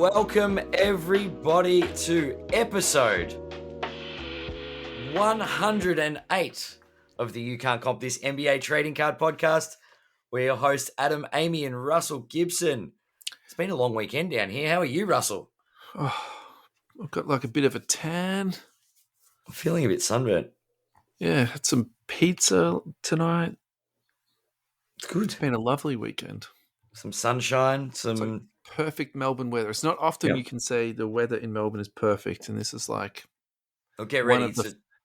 welcome everybody to episode 108 of the You Can't Comp This NBA Trading Card Podcast. We're your hosts, Adam, Amy, and Russell Gibson. It's been a long weekend down here. How are you, Russell? Oh, I've got like a bit of a tan. I'm feeling a bit sunburnt. Yeah, had some pizza tonight. It's good. It's been a lovely weekend. Some sunshine, It's like perfect Melbourne weather. It's not often you can say the weather in Melbourne is perfect, and this is like... Well, get ready.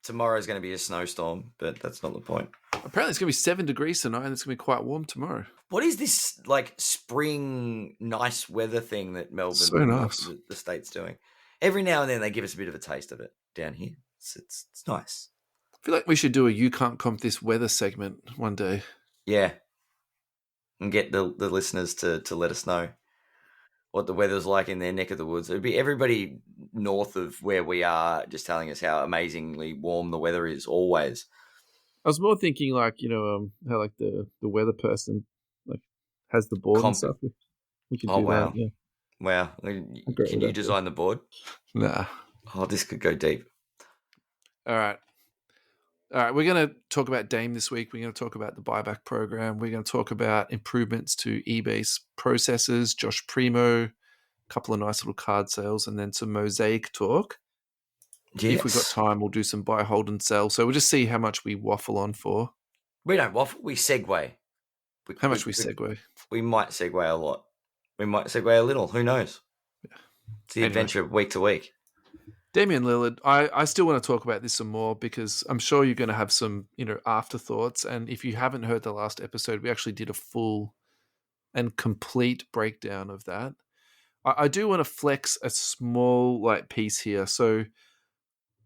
Tomorrow's going to be a snowstorm, but that's not the point. Apparently it's going to be 7 degrees tonight, and it's going to be quite warm tomorrow. What is this like spring nice weather thing that Melbourne, so nice. the state's doing? Every now and then they give us a bit of a taste of it down here. It's nice. I feel like we should do a You Can't Comp This weather segment one day. Yeah. And get the listeners to let us know what the weather's like in their neck of the woods. It would be everybody north of where we are just telling us how amazingly warm the weather is always. I was more thinking like, how like the weather person like has the board and stuff. We could do that. Yeah. Wow. Can you design the board? Nah. Oh, this could go deep. All right, we're going to talk about Dame this week. We're going to talk about the Buyback program. We're going to talk about improvements to eBay's processes, Josh Primo, a couple of nice little card sales, and then some Mosaic talk. Yes. If we've got time, we'll do some buy, hold, and sell. So we'll just see how much we waffle on for. We don't waffle. We segue. How much we segue? We might segue a lot. We might segue a little. Who knows? Yeah. It's the adventure of week to week. Damian Lillard, I still want to talk about this some more because I'm sure you're going to have some, afterthoughts. And if you haven't heard the last episode, we actually did a full and complete breakdown of that. I do want to flex a small piece here. So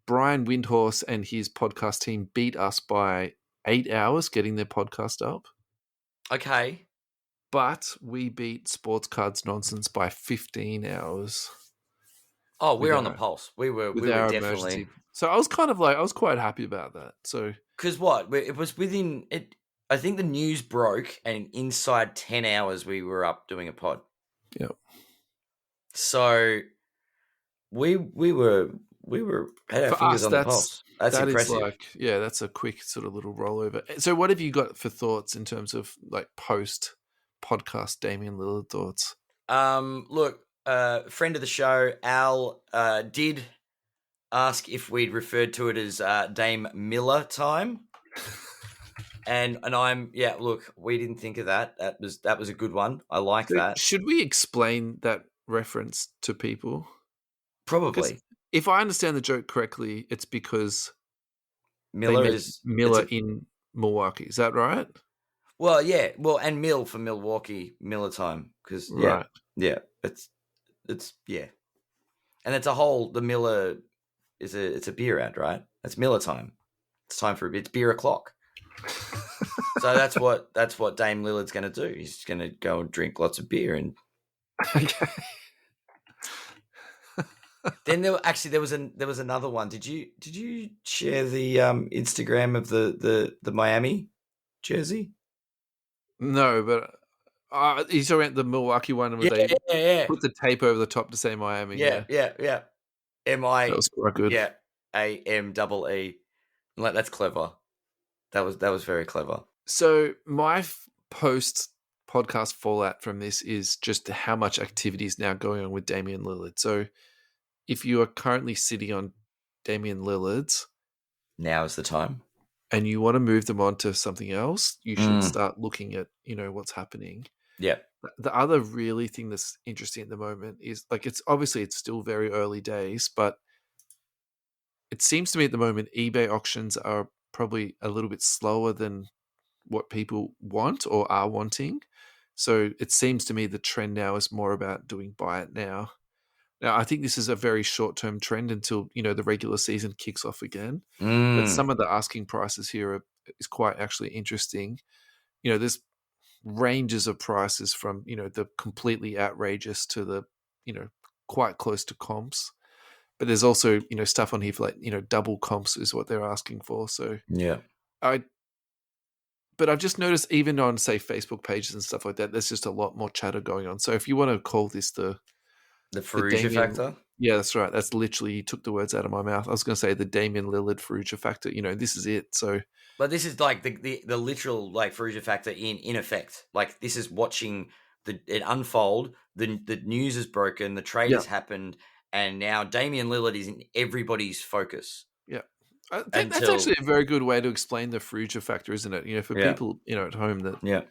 Brian Windhorse and his podcast team beat us by 8 hours getting their podcast up. Okay. But we beat Sports Cards Nonsense by 15 hours. Oh, we're on the pulse. We were definitely. Emergency. So I was I was quite happy about that. So because it was within it. I think the news broke, and inside 10 hours we were up doing a pod. Yep. So we had our fingers on the pulse. That's impressive. That's a quick sort of little rollover. So what have you got for thoughts in terms of post podcast Damian Lillard thoughts? Look. Friend of the show, Al, did ask if we'd referred to it as Dame Miller time, and look, we didn't think of that. That was a good one. I like that. Should we explain that reference to people? Probably. If I understand the joke correctly, it's because Miller is in Milwaukee. Is that right? Well, yeah. Well, and Mill for Milwaukee, Miller time, because right. Yeah, it's yeah, and it's a whole. The Miller it's a beer ad, right? It's Miller time. It's time for it's beer o'clock. So that's what Dame Lillard's going to do. He's going to go and drink lots of beer and. Okay. Then there was another one. Did you share the Instagram of the Miami jersey? No, but. He's talking about the Milwaukee one where they put the tape over the top to say Miami. Yeah. M-I. That was quite good. Yeah, A-M-E-E. That's clever. That was very clever. So my post-podcast fallout from this is just how much activity is now going on with Damian Lillard. So if you are currently sitting on Damian Lillard's... Now is the time. And you want to move them on to something else, you should start looking at, what's happening. Yeah. The other really thing that's interesting at the moment is it's still very early days, but it seems to me at the moment eBay auctions are probably a little bit slower than what people want or are wanting. So it seems to me the trend now is more about doing buy it now. Now, I think this is a very short-term trend until, the regular season kicks off again. But some of the asking prices here is quite actually interesting. There's ranges of prices from, the completely outrageous to the, quite close to comps. But there's also, stuff on here for double comps is what they're asking for. So yeah, but I've just noticed even on, say, Facebook pages and stuff like that, there's just a lot more chatter going on. So if you want to call this the The The Ferrugia Damian, factor. yeah, that's right. That's literally, you took the words out of my mouth. I was going to say the Damian Lillard Ferrugia factor. This is it. So But this is like the literal like Ferrugia factor in effect. Like this is watching it unfold. The news is broken. The trade yeah, has happened, and now Damian Lillard is in everybody's focus yeah. I think that's until actually a very good way to explain the Ferrugia factor, isn't it? For yeah people at home yeah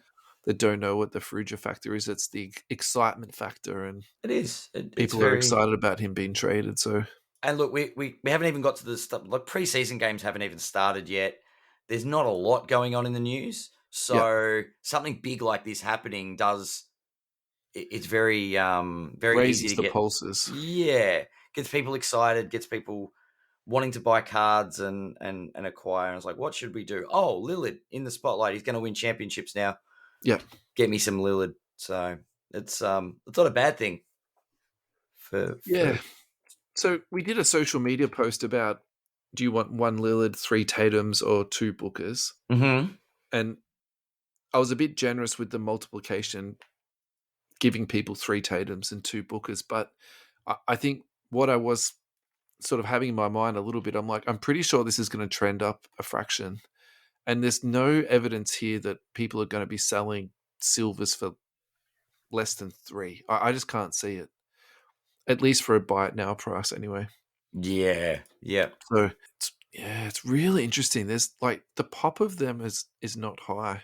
that don't know what the Ferrugia factor is, it's the excitement factor, and it is. It's people are very. excited about him being traded. So And look, we haven't even got to the stuff. Like preseason games haven't even started yet. There's not a lot going on in the news, yeah, so something big like this happening does. It's very easy raises to the get. pulses. Yeah, gets people excited, gets people wanting to buy cards and acquire. And it's like, what should we do? Oh, Lillard in the spotlight. He's going to win championships now. Yeah, Get me some Lillard. So it's not a bad thing for yeah. So we did a social media post about, do you want one Lillard, three Tatums, or two Bookers? Mhm. And I was a bit generous with the multiplication, giving people three Tatums and two Bookers. But I think what I was sort of having in my mind a little bit, I'm like, I'm pretty sure this is going to trend up a fraction. And there's no evidence here that people are going to be selling silvers for less than three. I just can't see it, at least for a buy it now price anyway. Yeah. Yeah. So it's really interesting. There's like the pop of them is not high.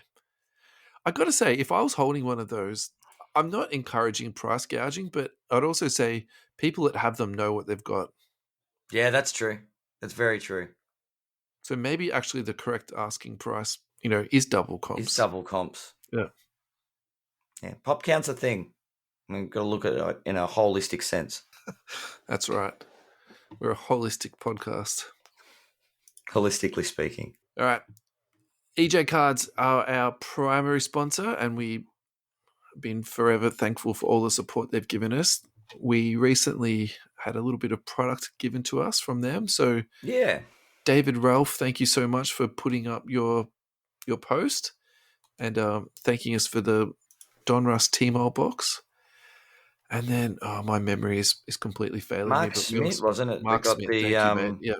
I got to say, if I was holding one of those, I'm not encouraging price gouging, but I'd also say people that have them know what they've got. Yeah, that's true. That's very true. So maybe actually the correct asking price, is double It's comps. double comps. Yeah, Yeah, pop count's a thing. We've got to look at it in a holistic sense. that's right. We're a holistic podcast. Holistically speaking. All right. EJ Cards are our primary sponsor, and we've been forever thankful for all the support they've given us. We recently had a little bit of product given to us from them. So, Yeah. David Ralph, thank you so much for putting up your post and thanking us for the Donruss T-Mole box. And then, my memory is completely failing me. Mark But Smith, wasn't it? That Mark got Smith, the thank you, mate. Yeah,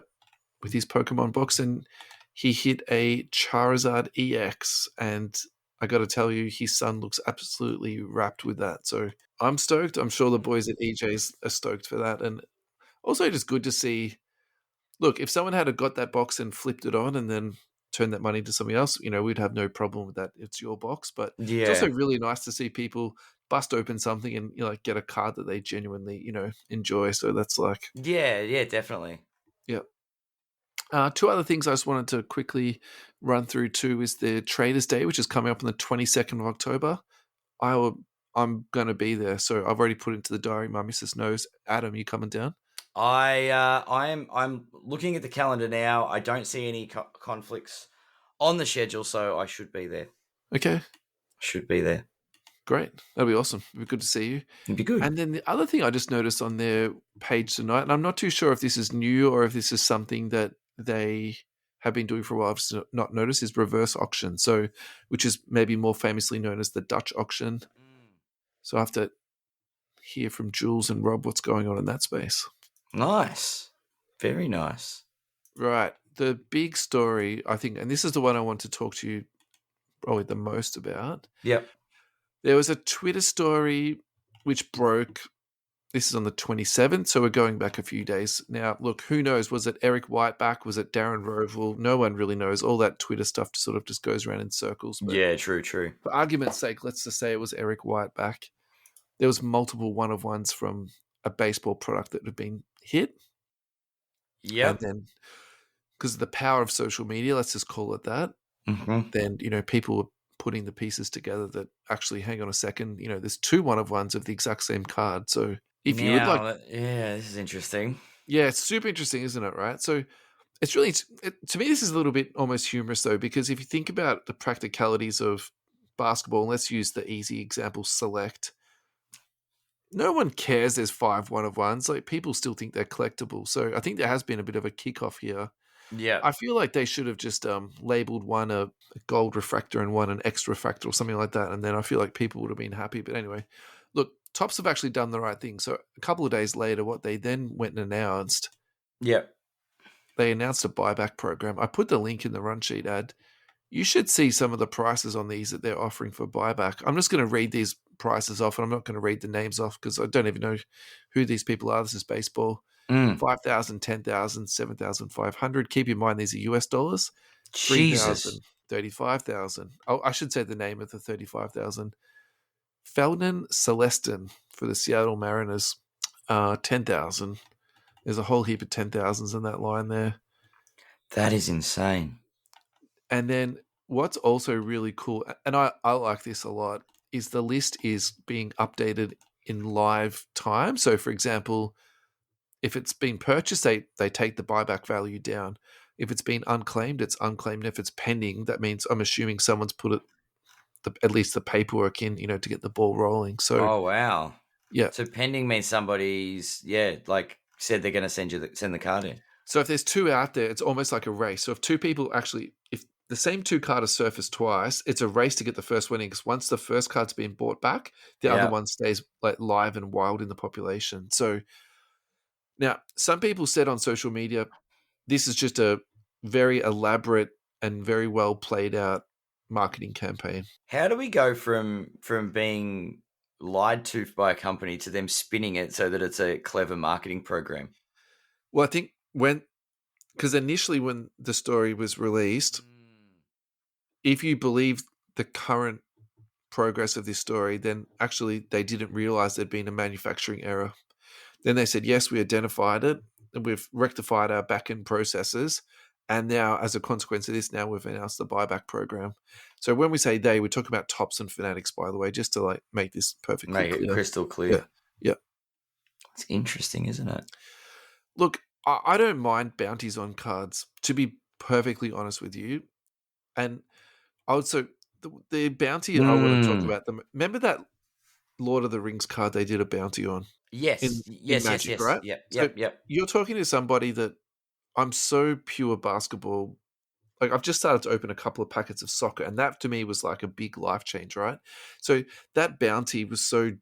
with his Pokemon box, and he hit a Charizard EX, and I got to tell you, his son looks absolutely wrapped with that. So I'm stoked. I'm sure the boys at EJ's are stoked for that, and also just good to see. Look, if someone had got that box and flipped it on and then turned that money to something else, we'd have no problem with that. It's your box, but it's also Yeah. really nice to see people bust open something and like get a card that they genuinely enjoy. So that's like, Yeah, definitely. yeah. Two other things I just wanted to quickly run through too is the Traders Day, which is coming up on the 22nd of October. I'm going to be there, so I've already put it into the diary. My missus knows. Adam, you coming down? I'm looking at the calendar now. I don't see any conflicts on the schedule, so I should be there. Okay, Should be there. great. That'll be awesome. It'll be good to see you. It'd be good. And then the other thing I just noticed on their page tonight, and I'm not too sure if this is new or if this is something that they have been doing for a while, I've just not noticed, is reverse auction. So, which is maybe more famously known as the Dutch auction. So I have to hear from Jules and Rob what's going on in that space. Nice. Very nice. Right. The big story, I think, and this is the one I want to talk to you probably the most about. Yep. There was a Twitter story which broke. This is on the 27th, so we're going back a few days. Now, look, who knows? Was it Eric Whiteback? Was it Darren Rovell? No one really knows. All that Twitter stuff sort of just goes around in circles. But Yeah, true. for argument's sake, let's just say it was Eric Whiteback. There was multiple one-of-ones from a baseball product that had been hit. Yep. And then, because of the power of social media, let's just call it that, then, people were putting the pieces together that actually, hang on a second, there's two one-of-ones of the exact same card. So if you would like... Yeah, this is interesting. Yeah, it's super interesting, isn't it, right? So it's really... to me, this is a little bit almost humorous, though, because if you think about the practicalities of basketball, and let's use the easy example, Select... No one cares there's 5 one-of-ones. Like, people still think they're collectible. So I think there has been a bit of a kickoff here. Yeah. I feel like they should have just labeled one a gold refractor and one an X refractor or something like that. And then I feel like people would have been happy. But anyway, look, Topps have actually done the right thing. So a couple of days later, what they then went and announced, Yep. they announced a buyback program. I put the link in the run sheet ad. You should see some of the prices on these that they're offering for buyback. I'm just going to read these prices off, and I'm not going to read the names off because I don't even know who these people are. This is baseball. 5,000, 10,000, 7,500. Keep in mind these are US dollars. 3,000, Jesus. 35,000. Oh, I should say the name of the 35,000. Felden Celestin for the Seattle Mariners, 10,000. There's a whole heap of 10,000s in that line there. That is insane. And then what's also really cool, and I like this a lot, is the list is being updated in live time. So, for example, if it's been purchased, they take the buyback value down. If it's been unclaimed, it's unclaimed. If it's pending, that means I'm assuming someone's put it, at least the paperwork in, to get the ball rolling. So, Oh, wow. yeah. So pending means somebody's, like said they're going to send the card in. So if there's two out there, it's almost like a race. So if two people if the same two cards are surfaced twice, it's a race to get the first winning. Because once the first card's been bought back, the other one stays like live and wild in the population. So now some people said on social media, this is just a very elaborate and very well played out marketing campaign. How do we go from being lied to by a company to them spinning it so that it's a clever marketing program? Well, I think because initially when the story was released, if you believe the current progress of this story, then actually they didn't realize there'd been a manufacturing error. Then they said, yes, we identified it, and we've rectified our back-end processes, and now, as a consequence of this, now we've announced the buyback program. So when we say they, we're talking about Topps and Fanatics, by the way, just to make this perfectly Make clear. It crystal clear. Yeah. It's interesting, isn't it? Look, I don't mind bounties on cards, to be perfectly honest with you. And I would say the bounty I want to talk about them. Remember that Lord of the Rings card they did a bounty on? Yes. In Yes. Magic, right? Yep. You're talking to somebody that I'm so pure basketball. Like I've just started to open a couple of packets of soccer, and that to me was like a big life change, right? So that bounty was so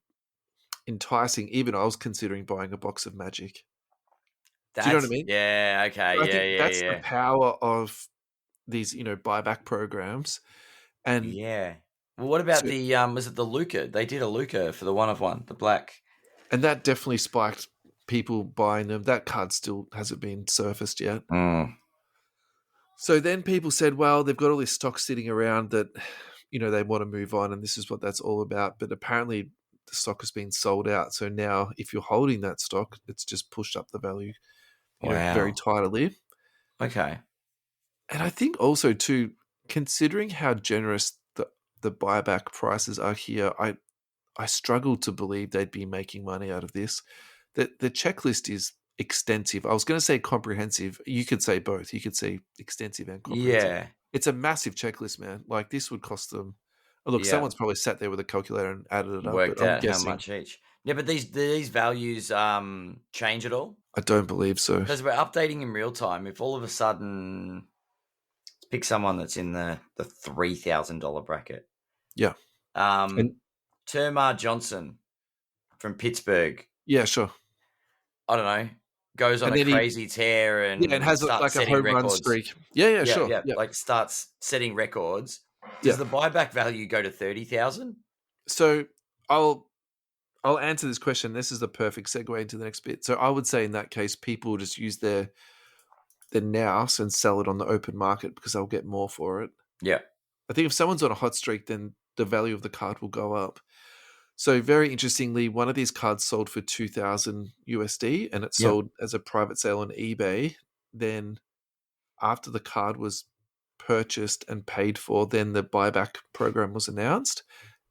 enticing. Even I was considering buying a box of Magic. Do you know what I mean? Yeah. Okay. So I think that's the Yeah. power of these, buyback programs. And Yeah. Well, what about so, the was it the Luka? They did a Luka for the 1 of 1, the black. and that definitely spiked people buying them. That card still hasn't been surfaced yet. So then people said, well, they've got all this stock sitting around that, they want to move on, and this is what that's all about. But apparently the stock has been sold out. So now if you're holding that stock, it's just pushed up the value, very tidily. Okay. And I think also too, considering how generous the buyback prices are here, I struggle to believe they'd be making money out of this. The checklist is extensive. I was going to say comprehensive. You could say both. You could say extensive and comprehensive. Yeah. It's a massive checklist, man. Like this would cost them. Look, someone's probably sat there with a calculator and added it up. Worked but I'm out guessing, how much each. Yeah, but these values change at all? I don't believe so. Because we're updating in real time. If all of a sudden, let's pick someone that's in the $3,000 bracket. Yeah. Termar Johnson from Pittsburgh. Yeah, sure. I don't know. Goes on a crazy tear and has starts like a home run streak. Yeah, sure. Yeah, like starts setting records. Does the buyback value go to 30,000? So I'll answer this question. This is the perfect segue into the next bit. So I would say in that case, people will just use their nous and sell it on the open market because they'll get more for it. Yeah. I think if someone's on a hot streak, then the value of the card will go up. So very interestingly, one of these cards sold for 2,000 USD and it sold as a private sale on eBay. Then after the card was purchased and paid for, then the buyback program was announced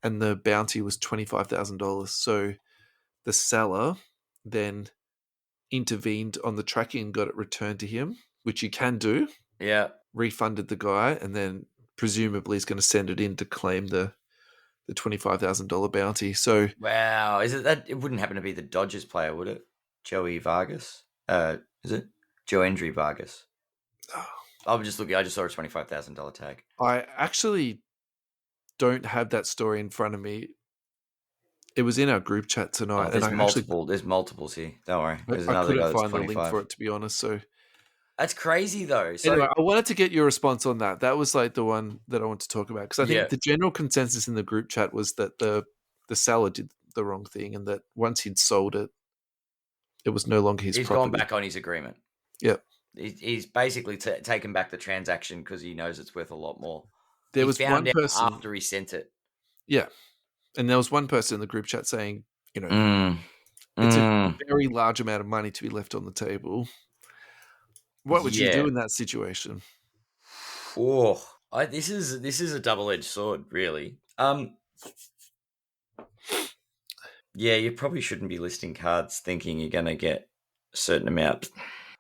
and the bounty was $25,000. So the seller then intervened on the tracking and got it returned to him, which you can do. Yeah. Refunded the guy and then presumably is going to send it in to claim the $25,000 bounty. So wow, is it that? It wouldn't happen to be the Dodgers player, would it? Joey Vargas? Is it Joendry Vargas? I'm just looking. I just saw a $25,000 tag. I actually don't have that story in front of me. It was in our group chat tonight, there's and there's multiples here. Don't worry. There's I another couldn't guy that's find the link 25. for it, to be honest. So That's crazy though. So anyway, I wanted to get your response on that. That was like the one that I want to talk about, because I think the general consensus in the group chat was that the seller did the wrong thing, and that once he'd sold it, it was no longer his he's property. gone back on his agreement. Yeah. He's basically taken back the transaction because he knows it's worth a lot more. There was one person after he sent it. Yeah. And there was one person in the group chat saying, it's a very large amount of money to be left on the table. What would you do in that situation? Oh, this is a double-edged sword, really. Yeah, you probably shouldn't be listing cards thinking you're going to get a certain amount.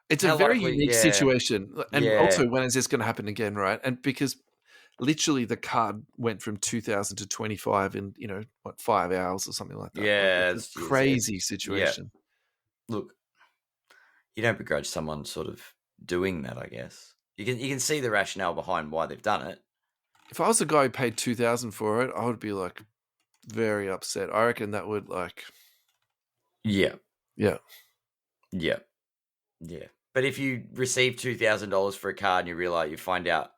It's a very unique situation. And also, when is this going to happen again, right? And because literally the card went from 2,000 to 25 in, 5 hours or something like that. Yeah. It's a crazy situation. Yeah. Look, you don't begrudge someone sort of doing that, I guess. You can see the rationale behind why they've done it. If I was the guy who paid 2,000 for it, I would be like very upset. I reckon that would Yeah. But if you receive $2,000 for a card and you find out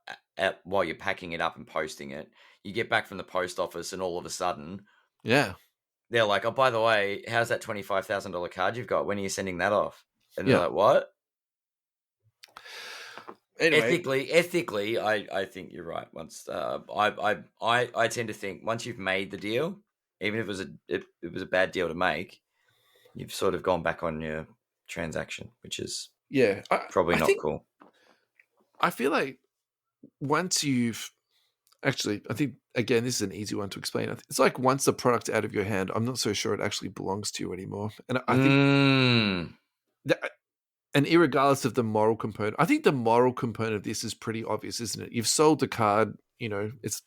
while you're packing it up and posting it, you get back from the post office and all of a sudden, they're like, "Oh, by the way, how's that $25,000 card you've got? When are you sending that off?" And they're like, "What?" Anyway. Ethically, I think you're right. Once I tend to think once you've made the deal, even if it was a bad deal to make, you've sort of gone back on your transaction, which is probably not cool. I feel like once you've actually, I think again, this is an easy one to explain. It's like once the product's out of your hand, I'm not so sure it actually belongs to you anymore. And I think that, and irregardless of the moral component, I think the moral component of this is pretty obvious, isn't it? You've sold the card, it's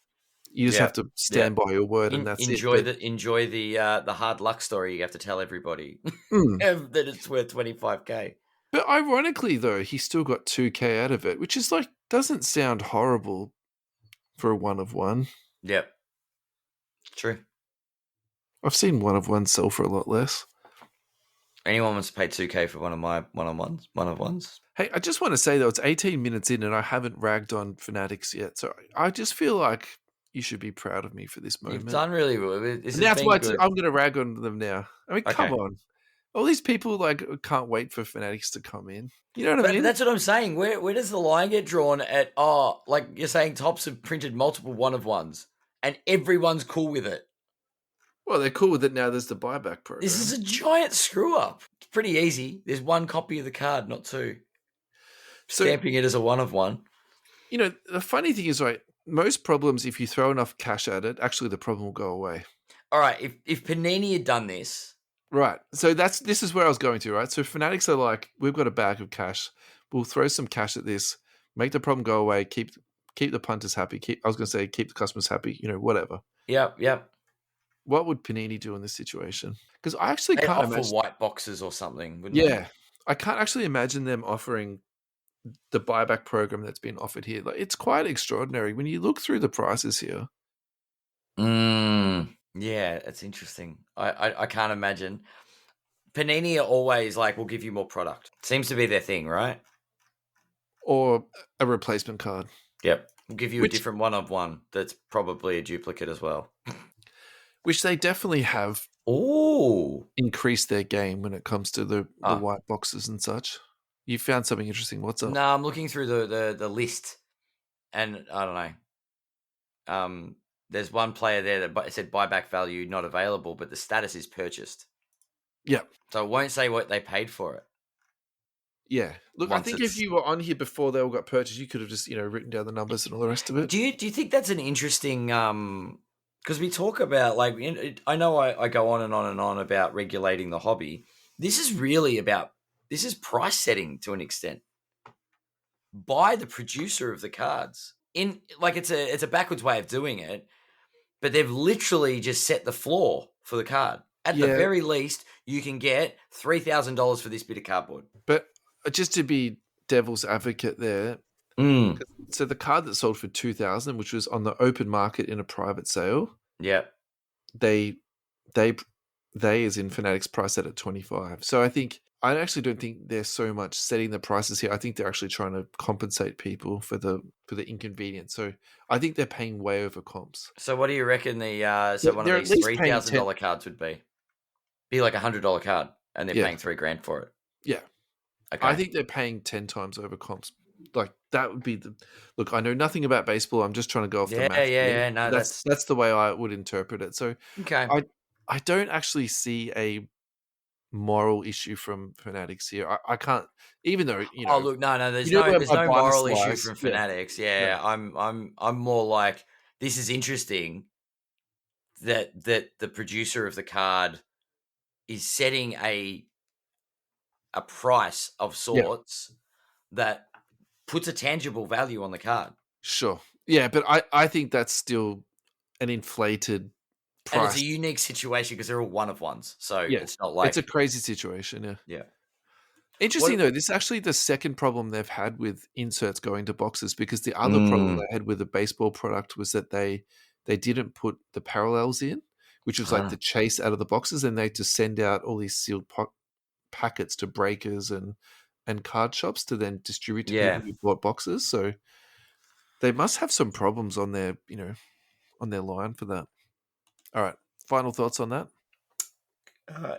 you just have to stand by your word, and that's enjoy it. Enjoy the hard luck story you have to tell everybody that it's worth $25,000. But ironically, though, he still got $2,000 out of it, which is doesn't sound horrible for a 1-of-1. Yep, true. I've seen 1-of-1 sell for a lot less. Anyone wants to pay $2,000 for one of my one-of-ones? Hey, I just want to say though, it's 18 minutes in, and I haven't ragged on Fanatics yet, so I just feel like you should be proud of me for this moment. You've done really well. That's why I'm going to rag on them now. I mean, come on. All these people can't wait for Fanatics to come in. You know what I mean? That's what I'm saying. Where does the line get drawn at? Like you're saying, Topps have printed multiple 1-of-1s, and everyone's cool with it. Well, they're cool with it now. There's the buyback program. This is a giant screw up. It's pretty easy. There's one copy of the card, not two. Stamping it as a 1-of-1. The funny thing is, right, most problems, if you throw enough cash at it, actually the problem will go away. All right, if Panini had done this. Right, so this is where I was going to, right? So Fanatics are like, we've got a bag of cash. We'll throw some cash at this, make the problem go away, keep the punters happy. Keep the customers happy, whatever. Yep. What would Panini do in this situation? Because I actually can't imagine white boxes or something. Wouldn't they? I can't actually imagine them offering the buyback program that's been offered here. It's quite extraordinary when you look through the prices here. Yeah, it's interesting. I can't imagine. Panini are always like, we'll give you more product. Seems to be their thing, right? Or a replacement card. Yep. We'll give you a different 1-of-1 that's probably a duplicate as well. Which they definitely have increased their game when it comes to the white boxes and such. You found something interesting. What's up? No, I'm looking through the list, and I don't know. There's one player there that said buyback value not available, but the status is purchased. Yeah. So it won't say what they paid for it. Yeah. Look, I think if you were on here before they all got purchased, you could have just written down the numbers and all the rest of it. Do you think that's an interesting? Because we talk about I know I go on and on and on about regulating the hobby. This is really about price setting to an extent by the producer of the cards. It's a backwards way of doing it, but they've literally just set the floor for the card. At the very least, you can get $3,000 for this bit of cardboard. But just to be devil's advocate there, so the card that sold for $2,000, which was on the open market in a private sale, yeah, they they, as in Fanatics, price that at 25. So I actually don't think they're so much setting the prices here. I think they're actually trying to compensate people for the inconvenience. So I think they're paying way over comps. So what do you reckon the one of They're at these least paying $3,000 cards would be? Be like $100 card, and they're Yeah. paying $3,000 for it. Yeah. Okay. I think they're paying 10 times over comps. Like that would be the look. I know nothing about baseball. I'm just trying to go off the math. Yeah. No, that's the way I would interpret it. So okay. I don't actually see a moral issue from Fanatics here. I can't, even though Oh look, no, there's where there's my no bias moral issue lies. from Fanatics. Yeah, No. I'm more like, this is interesting that the producer of the card is setting a price of sorts that puts a tangible value on the card. Sure. Yeah, but I think that's still an inflated price. And it's a unique situation because they're all one of ones. So it's not like, it's a crazy situation. Yeah. Yeah. Interesting though, this is actually the second problem they've had with inserts going to boxes, because the other problem they had with the baseball product was that they didn't put the parallels in, which was like the chase out of the boxes, and they had to send out all these sealed packets to breakers and card shops to then distribute to people who bought boxes. So they must have some problems on their on their line for that. All right, final thoughts on that?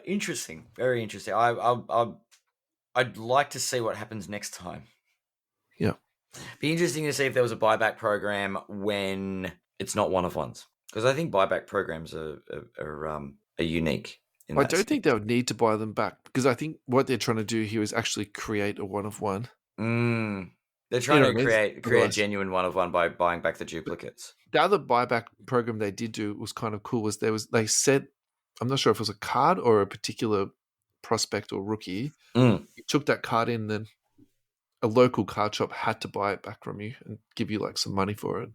Interesting, very interesting. I'd like to see what happens next time. Yeah. Be interesting to see if there was a buyback program when it's not one of ones, because I think buyback programs are unique. I don't think they would need to buy them back, because I think what they're trying to do here is actually create a one of one. They're trying to create a genuine one of one by buying back the duplicates. The other buyback program they did do was kind of cool. They said, I'm not sure if it was a card or a particular prospect or rookie. You took that card in, then a local card shop had to buy it back from you and give you like some money for it.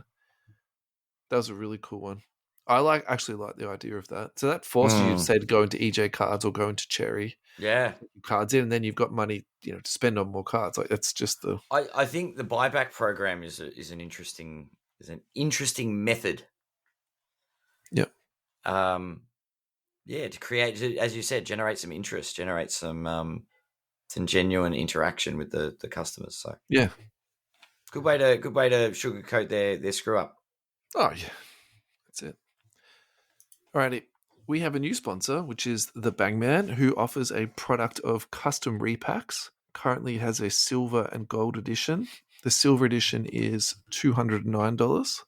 That was a really cool one. I actually like the idea of that. So that forced you, say, to go into EJ Cards or go into Cherry. Yeah. Cards in, and then you've got money, to spend on more cards. Like, that's just the. I think the buyback program is an interesting method. Yeah. To create, as you said, generate some interest, generate some genuine interaction with the customers. So yeah, good way to sugarcoat their screw up. Oh yeah, that's it. Alrighty, we have a new sponsor, which is the Bangman, who offers a product of custom repacks. Currently has a silver and gold edition. The silver edition is $209.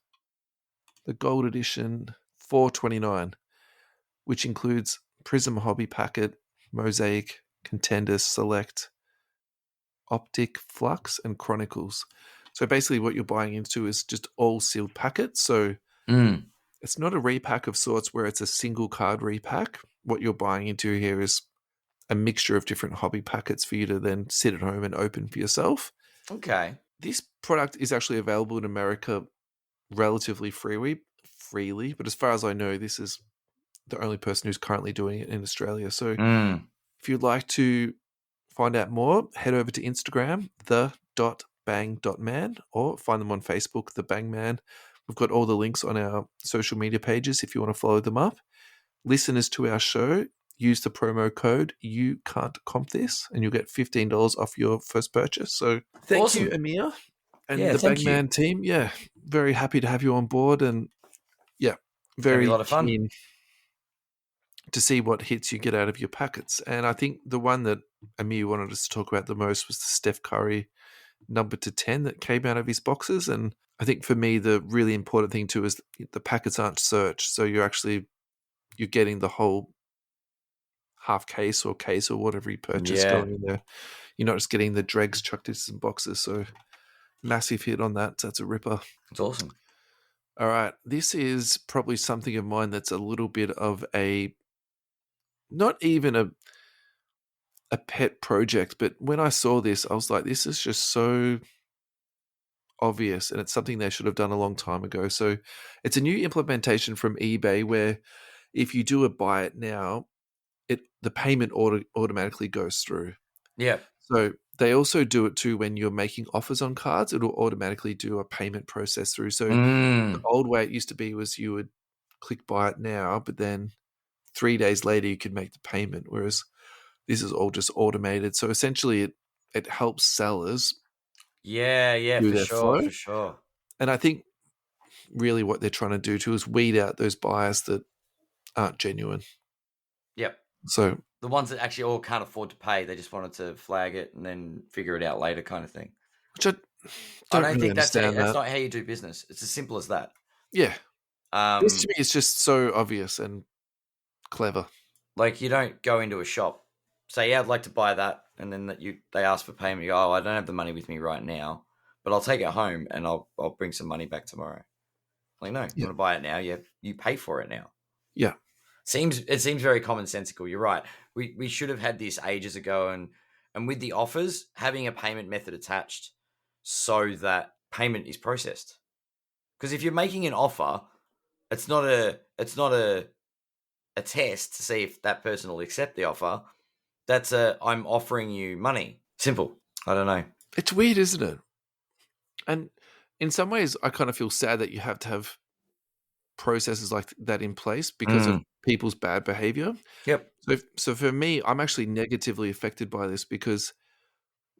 The gold edition $429, which includes Prism Hobby Packet, Mosaic, Contenders Select, Optic Flux, and Chronicles. So basically what you're buying into is just all sealed packets. So it's not a repack of sorts where it's a single card repack. What you're buying into here is a mixture of different hobby packets for you to then sit at home and open for yourself. Okay. This product is actually available in America relatively freely, but as far as I know, this is the only person who's currently doing it in Australia. So if you'd like to find out more, head over to Instagram, the.bang.man, or find them on Facebook, The Bangman. We've got all the links on our social media pages if you want to follow them up. Listeners to our show, use the promo code youcantcompthis and you'll get $15 off your first purchase. So thank you, Amir, and the Bangman team. Yeah, very happy to have you on board, and very a lot of fun. keen to see what hits you get out of your packets. And I think the one that Amir wanted us to talk about the most was the Steph Curry number to 10 that came out of his boxes. And I think for me, the really important thing too is the packets aren't searched. So you're getting the whole half case or whatever you purchase going in there. You're not just getting the dregs chucked into some boxes. So massive hit on that. That's a ripper. It's awesome. All right. This is probably something of mine that's a little bit of not even a pet project, but when I saw this, I was like, this is just so obvious, and it's something they should have done a long time ago. So it's a new implementation from eBay where if you do a buy it now, the payment automatically goes through. Yeah. So they also do it too when you're making offers on cards. It'll automatically do a payment process through. So the old way it used to be was you would click buy it now, but then 3 days later you could make the payment, whereas this is all just automated. So essentially it helps sellers Yeah, do for their sure, flow. for sure. And I think really what they're trying to do too is weed out those buyers that aren't genuine. Yep. So The ones that actually all can't afford to pay, they just wanted to flag it and then figure it out later, kind of thing. which I I don't don't really think that's understand that. not how you do business. It's as simple as that. Yeah. This to Um, me is just so obvious and clever. like you don't go into a shop, say, "Yeah, I'd like to buy that," and then they ask for payment. You go, "Oh, I don't have the money with me right now, but I'll take it home and I'll bring some money back tomorrow." Like, no, you Yeah. want to buy it now? You pay for it now. Yeah. It seems very commonsensical. You're right. We should have had this ages ago, and with the offers, having a payment method attached so that payment is processed. Because if you're making an offer, it's not a test to see if that person will accept the offer. That's I'm offering you money. Simple. I don't know. It's weird, isn't it? And in some ways, I kind of feel sad that you have to have processes like that in place because of people's bad behavior. Yep. So for me, I'm actually negatively affected by this because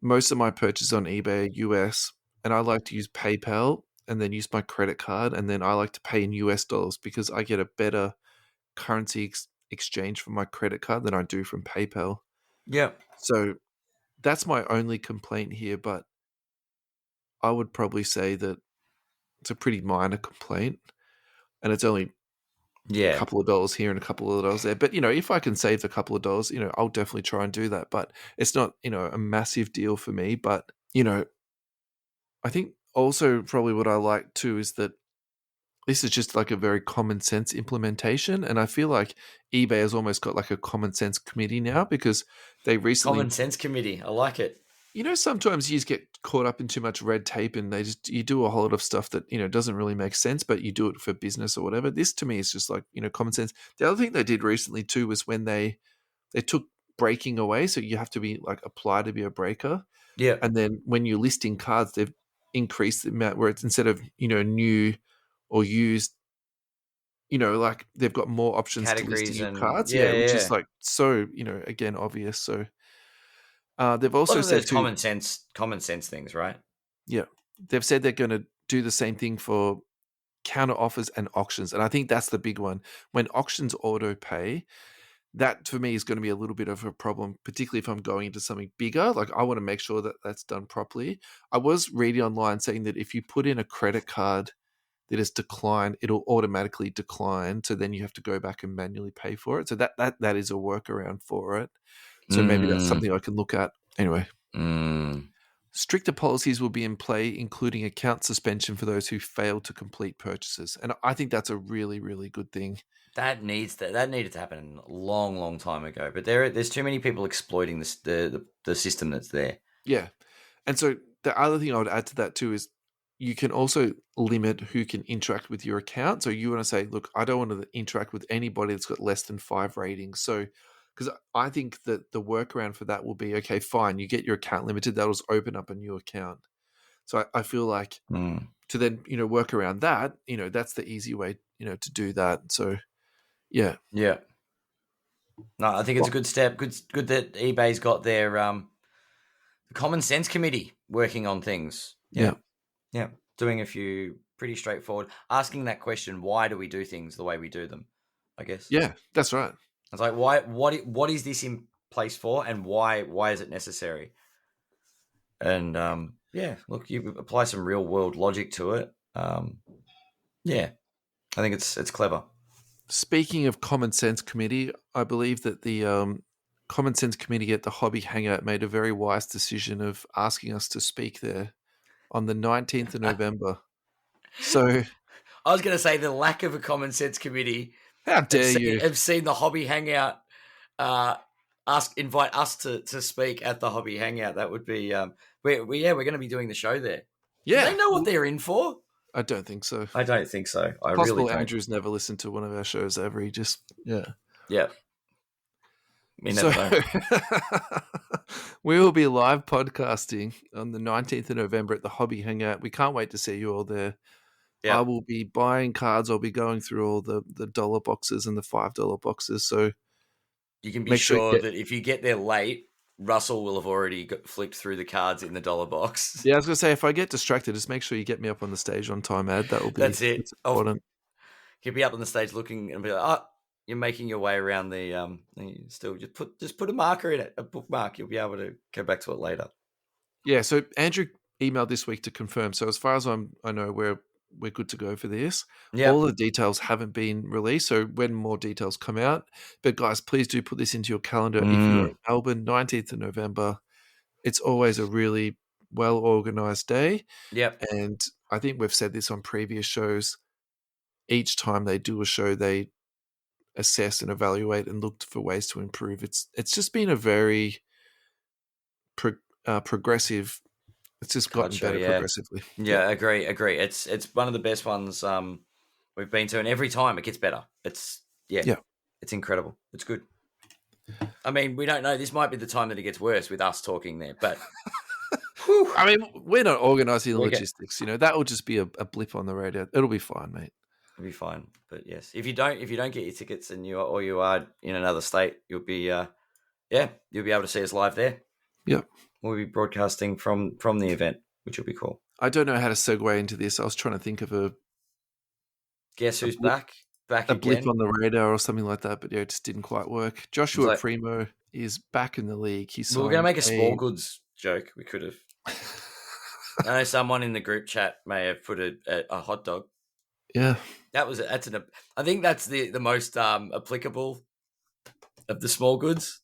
most of my purchases on eBay are US, and I like to use PayPal and then use my credit card, and then I like to pay in US dollars because I get a better currency exchange from my credit card than I do from PayPal. Yep. So that's my only complaint here, but I would probably say that it's a pretty minor complaint, and it's only a Yeah. couple of dollars here and a couple of dollars there. But, if I can save a couple of dollars, I'll definitely try and do that. But it's not, a massive deal for me. But, I think also probably what I like too is that this is just like a very common sense implementation. And I feel like eBay has almost got like a common sense committee now because they recently, Common sense committee. I like it. sometimes you just get caught up in too much red tape and you do a whole lot of stuff that, doesn't really make sense, but you do it for business or whatever. This to me is just like, common sense. The other thing they did recently too was when they took breaking away. So you have to be like apply to be a breaker. Yeah. And then when you're listing cards, they've increased the amount where it's instead of, new or used, like they've got more options to Categories listing your and cards. yeah, Which yeah. is like so, again, obvious. So they've A lot also of said those too, common sense things, right? yeah, they've said they're going to do the same thing for counter offers and auctions. And I think that's the big one. When auctions auto pay, that for me is going to be a little bit of a problem, particularly if I'm going into something bigger. Like I want to make sure that that's done properly. I was reading online saying that if you put in a credit card that is declined, it'll automatically decline. So then you have to go back and manually pay for it. So that is a workaround for it. So maybe that's something I can look at. Anyway, stricter policies will be in play, including account suspension for those who fail to complete purchases. And I think that's a really, really good thing. That needed to happen a long, long time ago. But there's too many people exploiting this the system that's there. Yeah. And so the other thing I would add to that too is you can also limit who can interact with your account. So you want to say, look, I don't want to interact with anybody that's got less than 5 ratings. So, because I think that the workaround for that will be, okay, fine, you get your account limited, that'll just open up a new account. So I feel like to then, work around that, that's the easy way, to do that. So, yeah. Yeah. No, I think it's a good step. Good that eBay's got their common sense committee working on things. Yeah. Yeah. Doing a few pretty straightforward. Asking that question, why do we do things the way we do them? I guess. Yeah, that's right. It's like what is this in place for and why is it necessary? And look, you apply some real world logic to it. Yeah. I think it's clever. Speaking of Common Sense Committee, I believe that the Common Sense Committee at the Hobby Hangout made a very wise decision of asking us to speak there on the 19th of November. So I was going to say the lack of a Common Sense Committee. How dare you? Have seen the Hobby Hangout invite us to speak at the Hobby Hangout. That would be we're going to be doing the show there. Yeah. Do they know what they're in for? I don't think so. I don't think so. I Possible really don't. Andrew's never listened to one of our shows ever. He just Yeah. We So never know. we will be live podcasting on the 19th of November at the Hobby Hangout. We can't wait to see you all there. I Yeah. will be buying cards. I'll be going through all the dollar boxes and the $5 boxes. So You can be make sure you sure get. that if you get there late, Russell will have already flipped through the cards in the dollar box. Yeah, I was gonna say if I get distracted, just make sure you get me up on the stage on time, Ad. That will be That's it. that's important. He'll be up on the stage looking and be like, "Oh, you're making your way around the still just put a marker in it, a bookmark. You'll be able to go back to it later." Yeah. So Andrew emailed this week to confirm. So as far as I know, we're good to go for this. Yeah. All the details haven't been released, so when more details come out. But guys, please do put this into your calendar if you are in Melbourne, 19th of November. It's always a really well organized day. Yep. And I think we've said this on previous shows. Each time they do a show, they assess and evaluate and look for ways to improve. It's just been a very progressive. It's just gotten Culture, better yeah. progressively. Yeah, agree. It's one of the best ones we've been to, and every time it gets better. It's it's incredible. It's good. I mean, we don't know. This might be the time that it gets worse with us talking there, but I mean, we're not organising the logistics. That will just be a blip on the radar. It'll be fine, mate. It'll be fine. But yes, if you don't get your tickets and you are in another state, you'll be you'll be able to see us live there. Yep. We'll be broadcasting from the event, which will be cool. I don't know how to segue into this. I was trying to think of a guess who's back a again. blip on the radar or something like that, but it just didn't quite work. Joshua Primo is back in the league. We're going to make a small goods joke. We could have. I know someone in the group chat may have put a hot dog. Yeah, I think that's the most applicable of the small goods.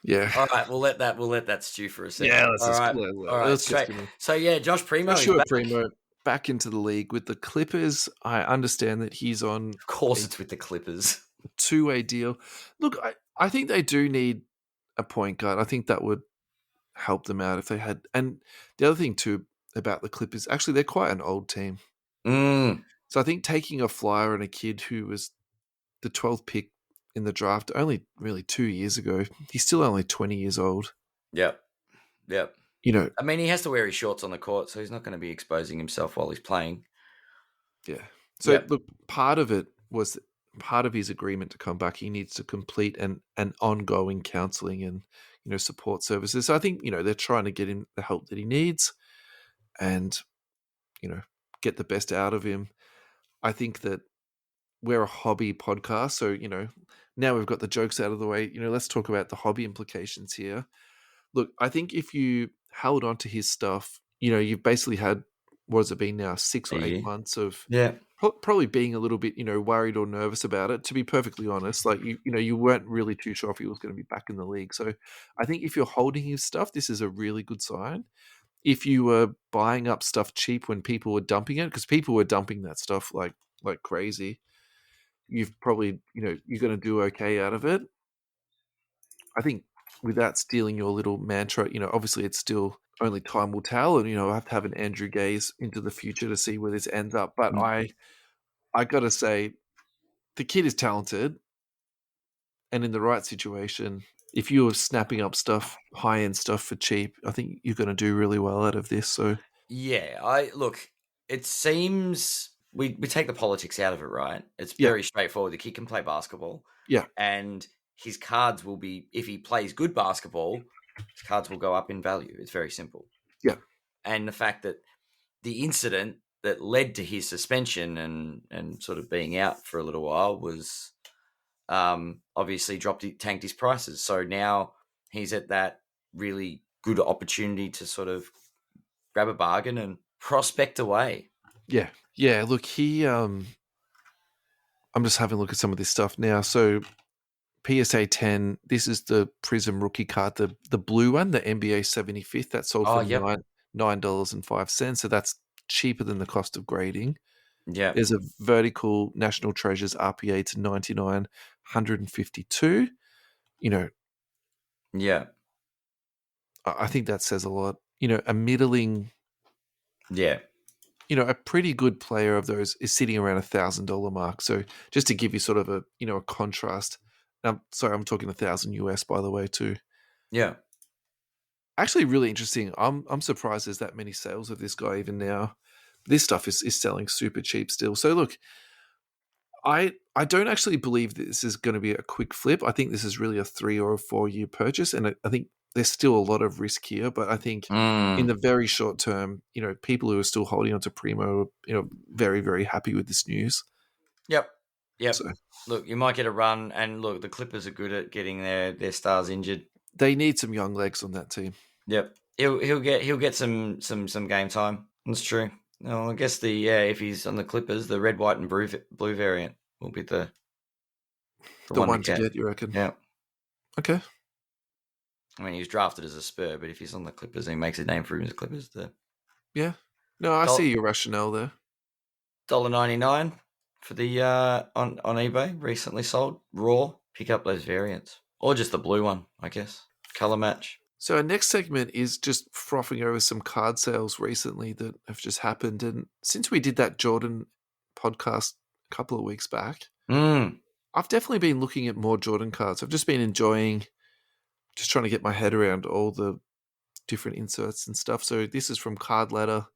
Yeah. All right, we'll let that stew for a second. Yeah, all right. Straight. So Josh Primo. Joshua Primo back into the league with the Clippers. I understand that he's on. Of course, it's with the Clippers. Two-way deal. Look, I think they do need a point guard. I think that would help them out if they had. And the other thing too about the Clippers, actually, they're quite an old team. So I think taking a flyer on a kid who was the 12th pick in the draft only really 2 years ago, he's still only 20 years old. Yep. I mean, he has to wear his shorts on the court, so he's not going to be exposing himself while he's playing. Yeah. So look, part of his agreement to come back, he needs to complete an ongoing counselling and support services. So I think they're trying to get him the help that he needs, and get the best out of him. I think that we're a hobby podcast, so now we've got the jokes out of the way. Let's talk about the hobby implications here. Look, I think if you held on to his stuff, you've basically had, what has it been now, 6 or 8 months of probably being a little bit, worried or nervous about it. To be perfectly honest, like you weren't really too sure if he was going to be back in the league. So I think if you're holding his stuff, this is a really good sign. If you were buying up stuff cheap when people were dumping it, because people were dumping that stuff like crazy, you've probably, you're going to do okay out of it. I think without stealing your little mantra, obviously it's still only time will tell, and I have to have an Andrew gaze into the future to see where this ends up. But I got to say, the kid is talented, and in the right situation, if you're snapping up stuff, high end stuff for cheap, I think you're going to do really well out of this. So it seems we take the politics out of it, right? It's very straightforward. The kid can play basketball, and his cards will be, if he plays good basketball, his cards will go up in value. It's very simple. Yeah. And the fact that the incident that led to his suspension and sort of being out for a little while was obviously tanked his prices. So now he's at that really good opportunity to sort of grab a bargain and prospect away. Yeah. Yeah. Look, I'm just having a look at some of this stuff now. So PSA 10, this is the Prism rookie card, the blue one, the NBA 75th. That sold for $9.05. So that's cheaper than the cost of grading. Yeah. There's a vertical National Treasures RPA to 99, 152. Yeah. I think that says a lot. A middling. Yeah. A pretty good player of those is sitting around $1,000 mark. So just to give you sort of a a contrast. Sorry, I'm talking $1,000 US, by the way, too. Yeah. Actually, really interesting. I'm surprised there's that many sales of this guy even now. This stuff is selling super cheap still. So look, I don't actually believe that this is going to be a quick flip. I think this is really a 3 or a 4 year purchase, and I think there's still a lot of risk here. But I think in the very short term, people who are still holding on to Primo, very, very happy with this news. Yep. So Look, you might get a run, and look, the Clippers are good at getting their stars injured. they need some young legs on that team. Yep. He'll get some game time. That's true. No, I guess if he's on the Clippers, the red, white, and blue variant will be the one to get, you reckon? Yeah. Okay. I mean, he was drafted as a Spur, but if he's on the Clippers, and he makes a name for him as the Clippers. Yeah. No, I see your rationale there. $1.99 for the on eBay, recently sold raw. Pick up those variants, or just the blue one, I guess. Color match. So our next segment is just frothing over some card sales recently that have just happened. And since we did that Jordan podcast a couple of weeks back, I've definitely been looking at more Jordan cards. I've just been enjoying just trying to get my head around all the different inserts and stuff. So this is from CardLadder,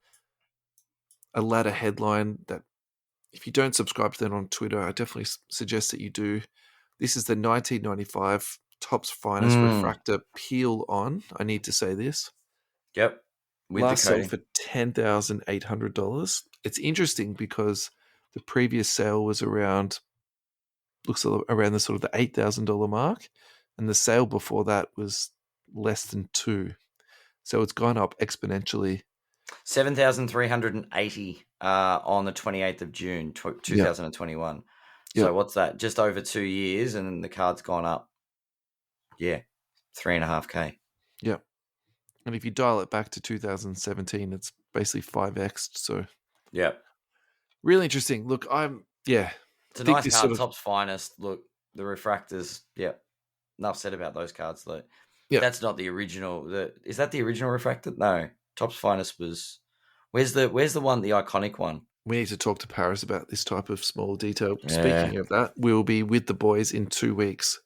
a ladder headline that if you don't subscribe to them on Twitter, I definitely suggest that you do. This is the 1995 Topps Finest Refractor Peel On. I need to say this. Yep. Last sold for $10,800. It's interesting because the previous sale was around the sort of the $8,000 mark, and the sale before that was less than $2,000. So it's gone up exponentially. 7,380 on the 28th of June, 2021. So what's that? Just over 2 years, and then the card's gone up. Yeah, $3.5K. Yeah. And if you dial it back to 2017, it's basically 5x. So, yeah, really interesting. Look, it's a nice card. Topps Finest. Look, the refractors. Yeah, enough said about those cards though. Yeah, that's not the original. Is that the original refractor? No, Topps Finest was. Where's the one? The iconic one. We need to talk to Paris about this type of small detail. Yeah. Speaking of that, we'll be with the boys in 2 weeks.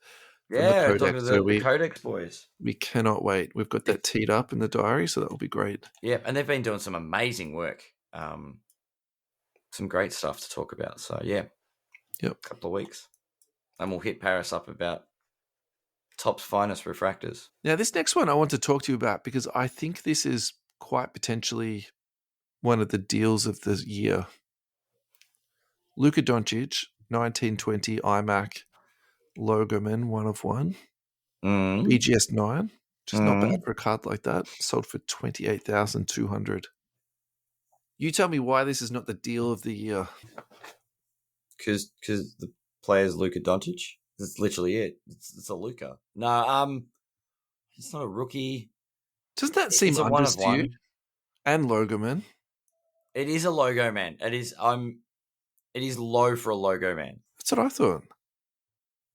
Yeah, talking to the Codex boys. We cannot wait. We've got that teed up in the diary, so that will be great. Yeah, and they've been doing some amazing work. Some great stuff to talk about. So, yeah. Yep. A couple of weeks. And we'll hit Paris up about Topps Finest refractors. Now, this next one I want to talk to you about because I think this is quite potentially one of the deals of the year. Luka Doncic, 1920 iMac Logoman 1 of 1. BGS 9. Just not bad for a card like that. Sold for $28,200. You tell me why this is not the deal of the year. Because the player's Luka Doncic. That's literally it. It's a Luka. No, it's not a rookie. Doesn't that seem understeered? And logo man. It is a logo man. It is low for a logo man. That's what I thought.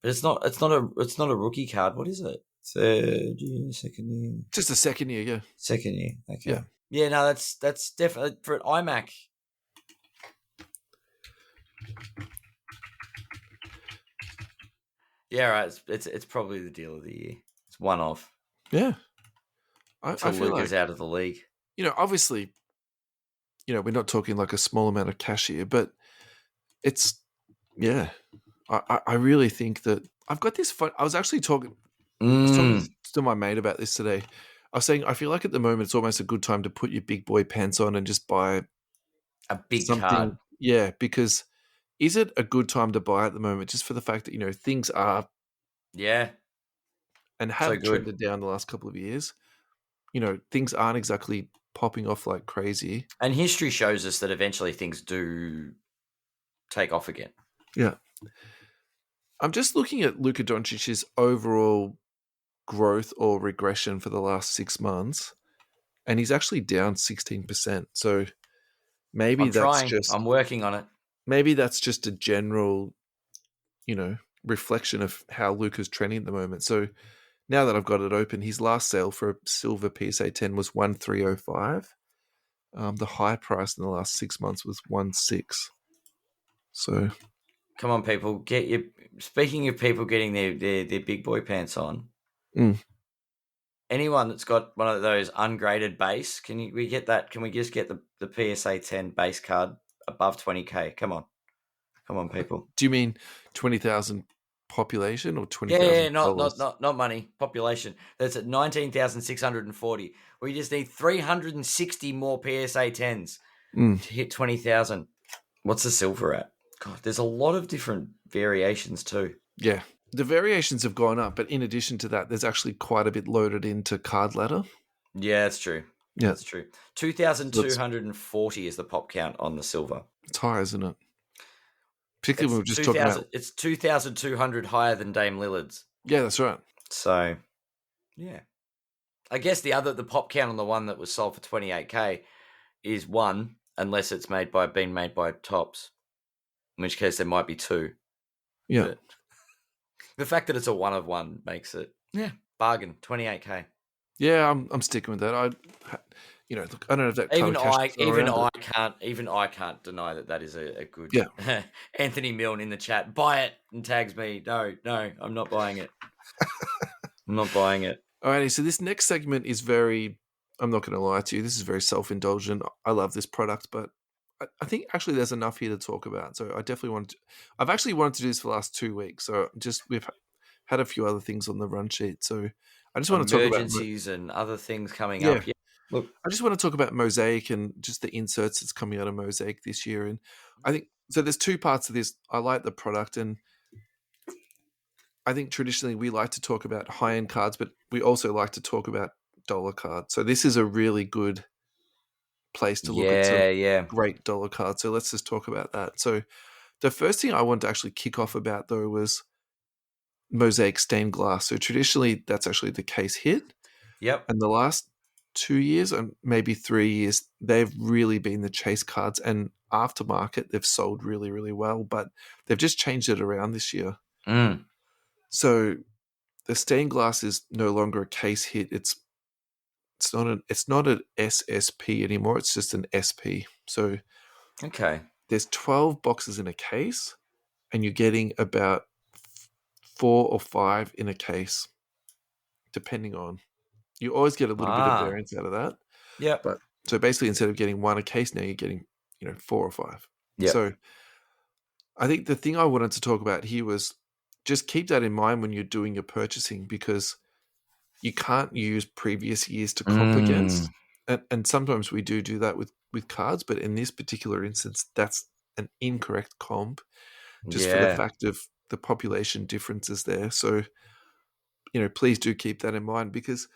But it's not a rookie card. What is it? Third year, second year. Just a second year, yeah. Second year. Okay. Yeah. Yeah, no, that's definitely for an iMac. Yeah, right. It's probably the deal of the year. It's one off. Yeah. I feel Luka's out of the league. Obviously, we're not talking like a small amount of cash here, but it's, yeah. I really think that I've got this fun. I was actually talking to my mate about this today. I was saying I feel like at the moment it's almost a good time to put your big boy pants on and just buy a big card. Yeah, because is it a good time to buy at the moment just for the fact that, things are and have trended down the last couple of years. Things aren't exactly popping off like crazy. And history shows us that eventually things do take off again. Yeah. I'm just looking at Luka Doncic's overall growth or regression for the last 6 months, and he's actually down 16%. So maybe I'm working on it. Maybe that's just a general, reflection of how Luka's trending at the moment. So now that I've got it open, his last sale for a silver PSA 10 was 1,305. The high price in the last 6 months was 1,600. So, come on, people, speaking of people getting their big boy pants on. anyone that's got one of those ungraded base, we get that? Can we just get the PSA 10 base card above 20k? Come on, people. Do you mean 20,000 population or Yeah, $20,000? not money. Population. That's at 19,640. We just need 360 more PSA 10s to hit 20,000. What's the silver at? God, there's a lot of different variations too. Yeah. The variations have gone up, but in addition to that, there's actually quite a bit loaded into CardLadder. Yeah, that's true. Yeah. That's true. 2,240 is the pop count on the silver. It's high, isn't it? Particularly when we're just talking about... It's 2,200 higher than Dame Lillard's. Yeah, that's right. So, yeah. I guess the pop count on the one that was sold for 28k is 1, unless it's been made by Topps, in which case there might be 2. Yeah. But the fact that it's a 1 of 1 makes it bargain. 28k. Yeah, I'm sticking with that. Look, I don't know if that even I can't deny that is a good. Yeah. Anthony Milne in the chat, buy it, and tags me. No, I'm not buying it. I'm not buying it. Alrighty, so this next segment is very, I'm not going to lie to you, this is very self-indulgent. I love this product, but I think actually there's enough here to talk about. So I've actually wanted to do this for the last 2 weeks. So we've had a few other things on the run sheet. So I just want to talk about emergencies and other things coming up. Yeah. Look, I just want to talk about Mosaic and just the inserts that's coming out of Mosaic this year. And I think, so there's 2 parts of this. I like the product, and I think traditionally we like to talk about high-end cards, but we also like to talk about dollar cards. So this is a really good place to look at some great dollar cards. So let's just talk about that. So the first thing I wanted to actually kick off about, though, was Mosaic stained glass. So traditionally that's actually the case hit. Yep. And the last 2 years and maybe 3 years, they've really been the chase cards, and aftermarket they've sold really, really well, but they've just changed it around this year. So the stained glass is no longer a case hit. It's not an SSP anymore. It's just an SP. So there's 12 boxes in a case, and you're getting about 4 or 5 in a case, depending on. You always get a little bit of variance out of that. Yeah. But so basically, instead of getting 1 a case, now you're getting 4 or 5. Yeah. So I think the thing I wanted to talk about here was just keep that in mind when you're doing your purchasing, because you can't use previous years to comp against. And sometimes we do that with cards, but in this particular instance, that's an incorrect comp just for the fact of the population differences there. So, please do keep that in mind, because,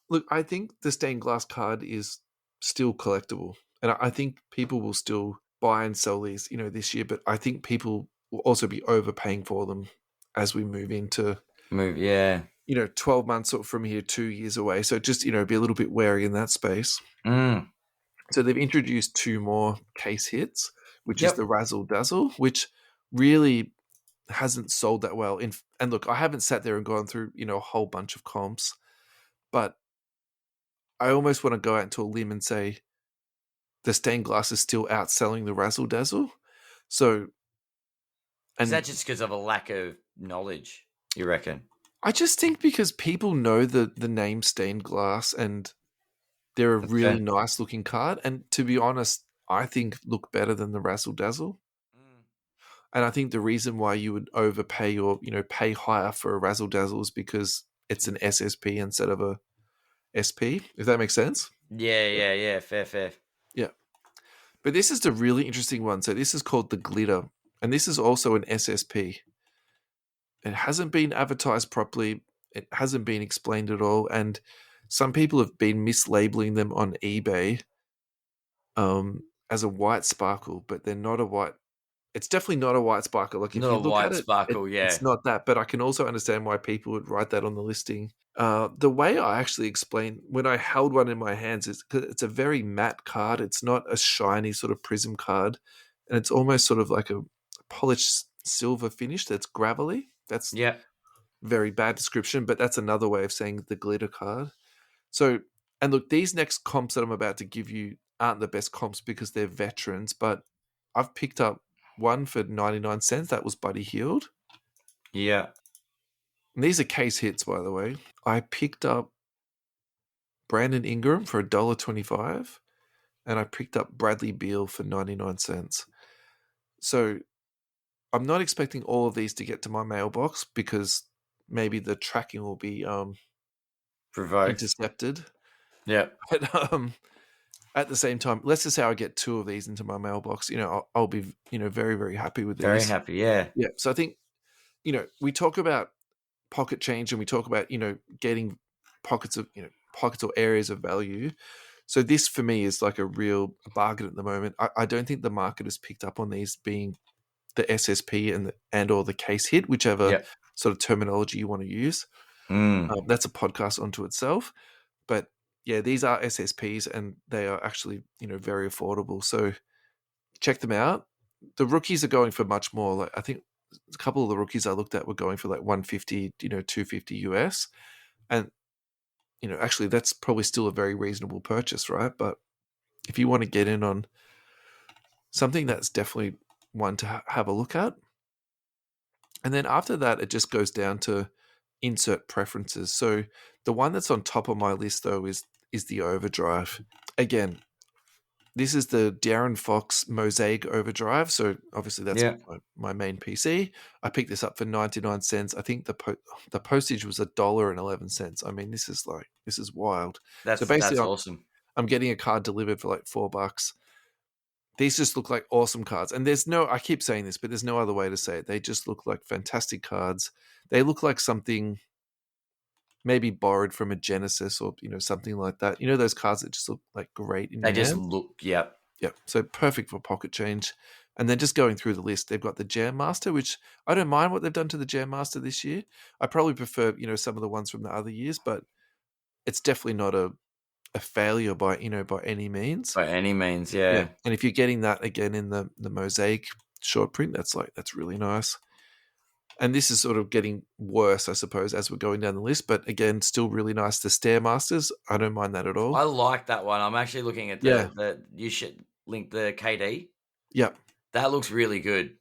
look, I think the stained glass card is still collectible. And I think people will still buy and sell these, this year, but I think people will also be overpaying for them as we move into 12 months from here, 2 years away. So just, be a little bit wary in that space. So they've introduced 2 more case hits, which is the Razzle Dazzle, which really hasn't sold that well. And look, I haven't sat there and gone through, a whole bunch of comps, but I almost want to go out into a limb and say the stained glass is still outselling the Razzle Dazzle. So, is that just because of a lack of knowledge, you reckon? I just think because people know the name stained glass, and they're a really nice looking card. And to be honest, I think look better than the Razzle Dazzle. And I think the reason why you would overpay or, pay higher for a Razzle Dazzle is because it's an SSP instead of a SP, if that makes sense. Yeah. Fair. Yeah. But this is the really interesting one. So this is called the Glitter, and this is also an SSP. It hasn't been advertised properly. It hasn't been explained at all. And some people have been mislabeling them on eBay as a white sparkle, but they're not a white. It's definitely not a white sparkle. Like if not you a look white at it, sparkle, it's not that. But I can also understand why people would write that on the listing. The way I actually explain when I held one in my hands is because it's a very matte card. It's not a shiny sort of prism card, and it's almost sort of like a polished silver finish that's gravelly. That's very bad description, but that's another way of saying the glitter card. So, and look, these next comps that I'm about to give you aren't the best comps because they're veterans, but I've picked up one for 99 cents. That was Buddy Hield. Yeah. And these are case hits, by the way. I picked up Brandon Ingram for $1.25, and I picked up Bradley Beal for 99 cents. So I'm not expecting all of these to get to my mailbox because maybe the tracking will be Provoked. intercepted. Yeah. But at the same time, let's just say I get 2 of these into my mailbox. I'll be very, very happy with these. Very happy. Yeah. Yeah. So I think we talk about pocket change and we talk about getting pockets or areas of value. So this for me is like a real bargain at the moment. I don't think the market has picked up on these being the SSP and or the case hit, whichever sort of terminology you want to use. That's a podcast unto itself. But yeah, these are SSPs and they are actually very affordable. So check them out. The rookies are going for much more. Like I think a couple of the rookies I looked at were going for like 150, 250 US, and actually that's probably still a very reasonable purchase, right? But if you want to get in on something, that's definitely one to have a look at. And then after that, it just goes down to insert preferences. So the one that's on top of my list though is the Overdrive. Again, this is the Darren Fox Mosaic Overdrive. So obviously that's my main PC. I picked this up for 99 cents. I think the postage was $1.11. I mean, this is wild. That's awesome. I'm getting a card delivered for like $4. These just look like awesome cards. And I keep saying this, but there's no other way to say it. They just look like fantastic cards. They look like something maybe borrowed from a Genesis or, something like that. Those cards that just look like great in your hand? They just look, yeah. So perfect for pocket change. And then just going through the list, they've got the Jam Master, which I don't mind what they've done to the Jam Master this year. I probably prefer, some of the ones from the other years, but it's definitely not a failure by any means. By any means, yeah. And if you're getting that again in the Mosaic short print, that's really nice. And this is sort of getting worse, I suppose, as we're going down the list. But again, still really nice. The Stairmasters, I don't mind that at all. I like that one. I'm actually looking at you should link the KD. Yep. That looks really good.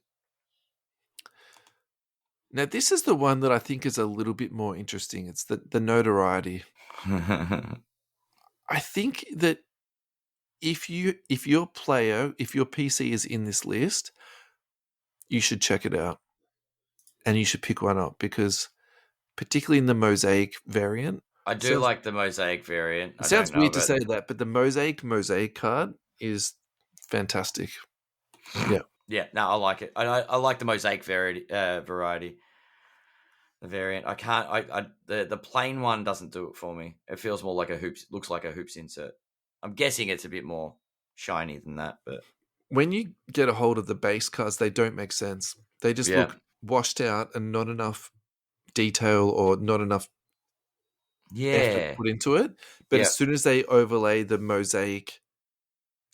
Now, this is the one that I think is a little bit more interesting. It's the Notoriety. I think that if your PC is in this list, you should check it out. And you should pick one up because particularly in the Mosaic variant. I do like the Mosaic variant. It sounds weird to say that, but the Mosaic card is fantastic. Yeah. Yeah, no, I like it. I like the Mosaic variety. The variant. I can't. The plain one doesn't do it for me. It feels more like looks like a hoops insert. I'm guessing it's a bit more shiny than that, but when you get a hold of the base cards, they don't make sense. They just look washed out and not enough detail or not enough effort put into it. But as soon as they overlay the Mosaic,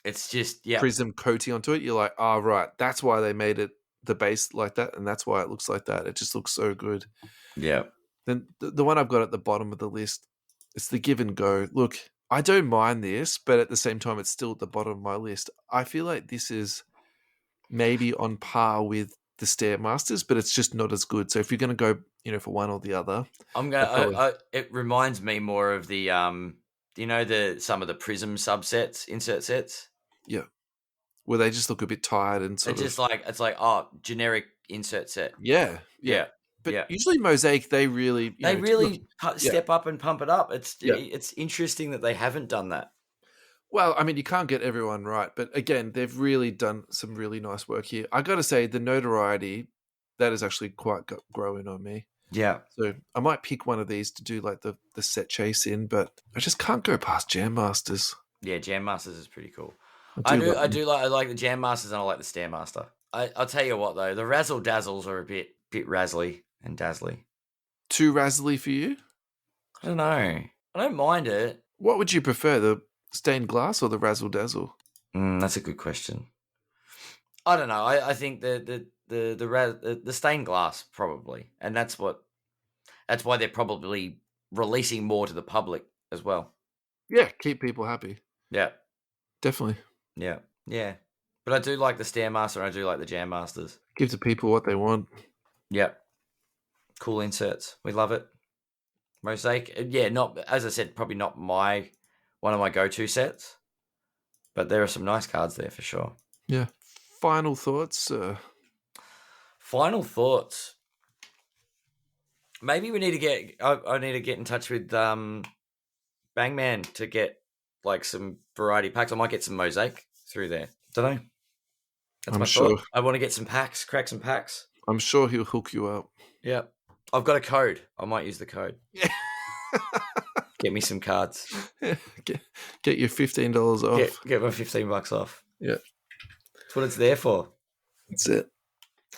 it's just prism coating onto it, you're like, oh, right, that's why they made it the base like that, and that's why it looks like that. It just looks so good. Yeah. Then the one I've got at the bottom of the list, it's the Give and Go. Look, I don't mind this, but at the same time, it's still at the bottom of my list. I feel like this is maybe on par with the Stairmasters, but it's just not as good. So if you're going to go, for one or the other, it reminds me more of the some of the Prism subsets, insert sets. Yeah, where they just look a bit tired and it's like generic insert set. Yeah. But usually Mosaic, they really step up and pump it up. It's interesting that they haven't done that. Well, I mean, you can't get everyone right, but again, they've really done some really nice work here. I got to say, the Notoriety, that is actually quite growing on me. Yeah. So I might pick one of these to do like the set chase in, but I just can't go past Jam Masters. Yeah, Jam Masters is pretty cool. I like the Jam Masters and I like the Stairmaster. I'll tell you what though, the Razzle Dazzles are a bit razzly and dazzly. Too razzly for you? I don't know. I don't mind it. What would you prefer, the stained glass or the Razzle Dazzle? That's a good question. I don't know. I think the stained glass probably, and that's why they're probably releasing more to the public as well. Yeah, keep people happy. Yeah, definitely. Yeah. But I do like the Stairmaster and I do like the Jam Masters. Give the people what they want. Yep. Cool inserts. We love it. Mosaic, not as I said, probably not my one of my go-to sets. But there are some nice cards there for sure. Yeah. Final thoughts? Final thoughts. Maybe we need to get. I need to get in touch with Bangman to get like some variety packs. I might get some Mosaic through there. Don't know. That's I'm my sure. thought. I want to get some packs, crack some packs. I'm sure he'll hook you up. Yeah. I've got a code. I might use the code. Yeah. Get me some cards. Get your $15 off. Get my $15 off. Yeah. That's what it's there for. That's it.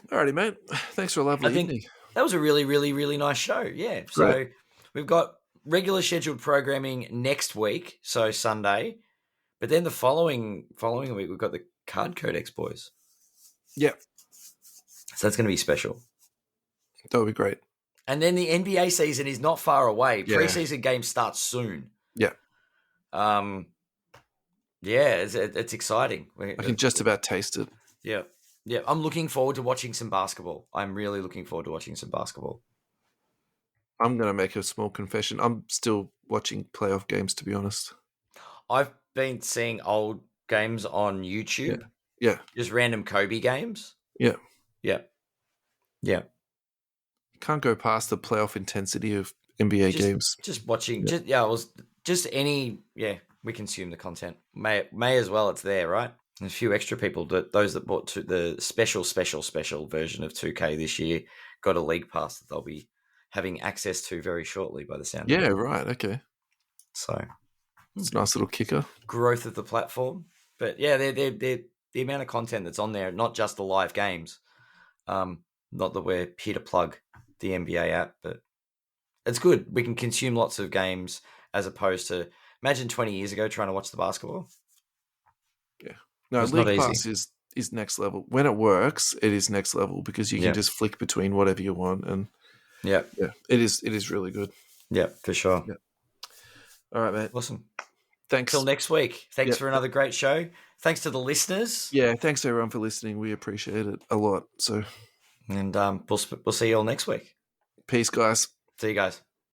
Alrighty, mate. Thanks for a lovely evening. That was a really, really, really nice show. Yeah. So Great. we've got regular scheduled programming next week, so Sunday. But then the following week, we've got the Card Codex boys. Yeah. So that's going to be special. That would be great. And then the NBA season is not far away. Yeah. Preseason games start soon. Yeah. Yeah, it's exciting. I can just about taste it. Yeah. Yeah, I'm looking forward to watching some basketball. I'm really looking forward to watching some basketball. I'm going to make a small confession. I'm still watching playoff games, to be honest. I've been seeing old games on YouTube. Yeah. Just random Kobe games. Yeah. Yeah. Yeah. You can't go past the playoff intensity of NBA games. Just watching. We consume the content. May as well. It's there, right? There's a few extra people, those that bought the special version of 2K this year got a league pass that they'll be having access to very shortly by the sound of it. Yeah, right. Okay. So it's a nice little kicker. Growth of the platform. But yeah, they're the amount of content that's on there, not just the live games. Not that we're here to plug the NBA app, but it's good. We can consume lots of games as opposed to, imagine 20 years ago trying to watch the basketball. Yeah. No, it's League Pass is next level. When it works, it is next level because you can just flick between whatever you want, and yeah, it is really good. Yeah, for sure. Yeah. All right, mate. Awesome. Thanks. Till next week. Thanks for another great show. Thanks to the listeners. Yeah, thanks everyone for listening. We appreciate it a lot. So, and we'll see you all next week. Peace, guys. See you guys.